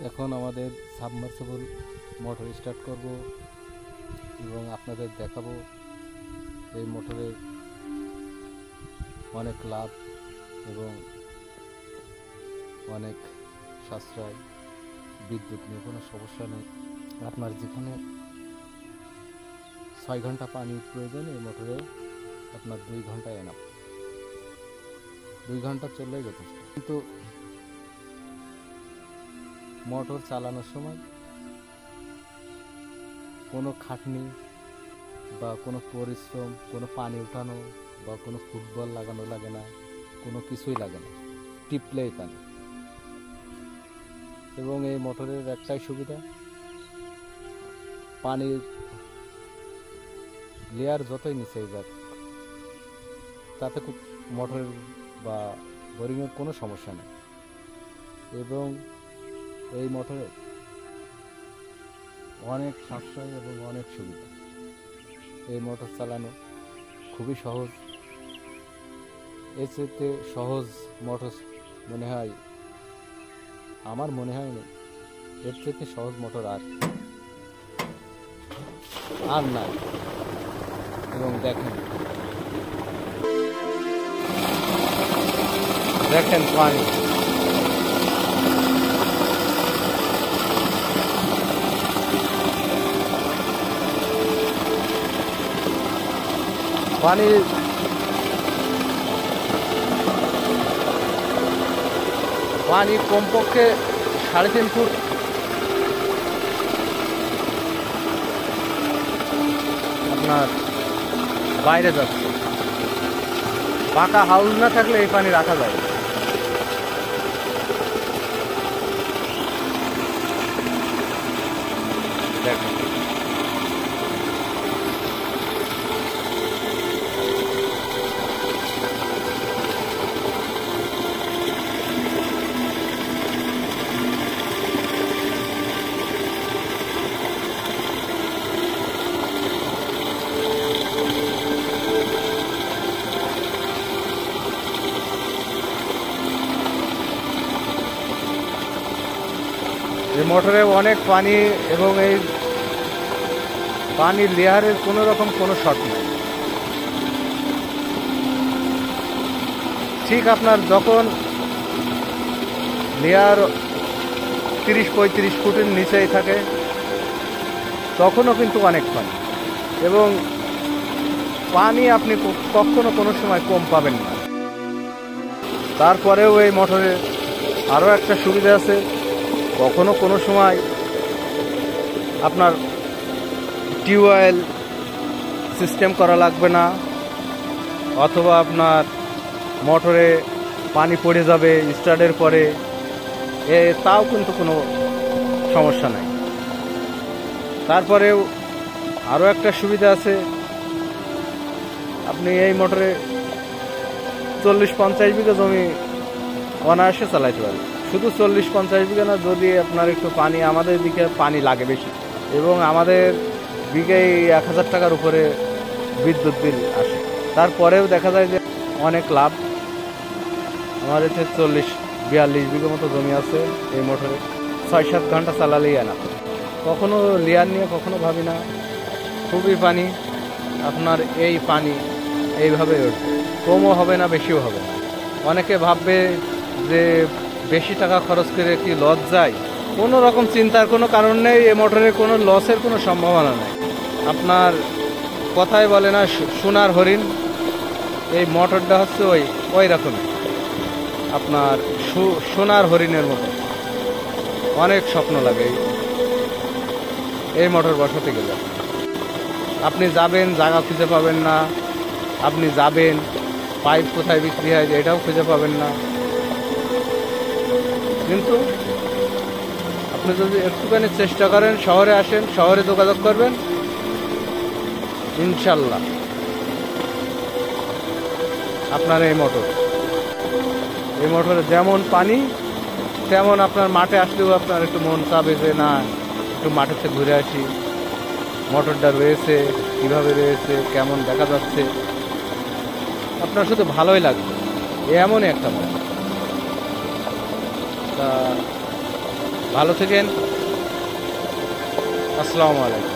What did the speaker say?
এখন আমাদের submersible motor start করব এবং আপনাদের দেখাবো এই মোটরের অনেক লাভ এবং অনেক সাশ্রয়, বিদ্যুৎ নিয়ে কোনো সমস্যা নেই। আপনার যেখানে 6 ঘন্টা পানির প্রয়োজন এই মোটরে আপনার 2 ঘন্টায় এনাফ, 2 ঘন্টা চললেই যথেষ্ট। কিন্তু মোটর চালানোর সময় কোনো খাটনি বা কোনো পরিশ্রম, কোনো পানি উঠানো বা কোনো ফুটবল লাগানো লাগে না, কোনো কিছুই লাগে না, টিপলেই পানি। এবং এই মোটরের একটাই সুবিধা, পানির লেয়ার যতই নিচে যাক তাতে খুব মোটরের বা বোরিংয়ের কোনো সমস্যা নেই। এবং এই মোটরে অনেক সাশ্রয় এবং অনেক সুবিধা। এই মোটর চালানো খুবই সহজ, এর চেয়ে সহজ মোটর মনে হয়, আমার মনে হয় না এর থেকে সহজ মোটর আর নাই। এবং দেখেন পানি, পানি কমপক্ষে 3.5 ফুট আপনার বাইরে যাচ্ছে। পাকা হাউস না থাকলে এই পানি রাখা যায়। দেখেন এই মোটরে অনেক পানি এবং এই পানির লেয়ারের কোনো রকম কোনো শর্ট নেই। ঠিক আপনার যখন লেয়ার 30-35 ফুটের নিচেই থাকে তখনও কিন্তু অনেক পানি, এবং পানি আপনি কখনো কোনো সময় কম পাবেন না। তারপরেও এই মোটরে আরও একটা সুবিধা আছে, কখনো কোনো সময় আপনার টিউবওয়েল সিস্টেম করা লাগবে না, অথবা আপনার মোটরে পানি পড়ে যাবে স্টার্টের পরে, তাও কিন্তু কোনো সমস্যা নাই। তারপরেও আরও একটা সুবিধা আছে, আপনি এই মোটরে 40-50 বিঘা জমি অনায়াসে চালাইতে পারবেন। শুধু 40-50 বিঘা না, যদি আপনার একটু পানি, আমাদের দিকে পানি লাগে বেশি, এবং আমাদের বিঘায় 1000 টাকার উপরে বিদ্যুৎ বিল আসে। তারপরেও দেখা যায় যে অনেক লাভ। আমার এতে 40-42 বিঘা মতো জমি আছে। এই মোটরে 6-7 ঘন্টা চালালেই আনা। কখনো লেয়ার নিয়ে কখনো ভাবি না, খুবই পানি। আপনার এই পানি এইভাবে উঠবে, কমও হবে না বেশিও হবে না। অনেকে ভাববে যে বেশি টাকা খরচ করে কি লস যায়, কোনো রকম চিন্তার কোনো কারণ নেই। এই মোটরের কোনো লসের কোনো সম্ভাবনা নেই। আপনার কথাই বলে না সোনার হরিণ, এই মোটরটা হচ্ছে ওই রকমই, আপনার সোনার হরিণের মতো। অনেক স্বপ্ন লাগে এই মোটর বসাতে গেলে। আপনি যাবেন, জায়গা খুঁজে পাবেন না, আপনি যাবেন পাইপ কোথায় বিক্রি হয় এটাও খুঁজে পাবেন না। কিন্তু আপনি যদি একটুখানি চেষ্টা করেন, শহরে আসেন, শহরে যোগাযোগ করবেন, ইনশাল্লাহ আপনার এই মোটরে যেমন পানি তেমন আপনার মাঠে আসলেও আপনার একটু মন চাবে যে না, একটু মাঠেতে ঘুরে আসি, মোটরটা রয়েছে, কীভাবে রয়েছে, কেমন দেখা যাচ্ছে, আপনার শুধু ভালোই লাগবে। এমনই একটা মোটর। তা ভালো থাকেন। আসসালামু আলাইকুম।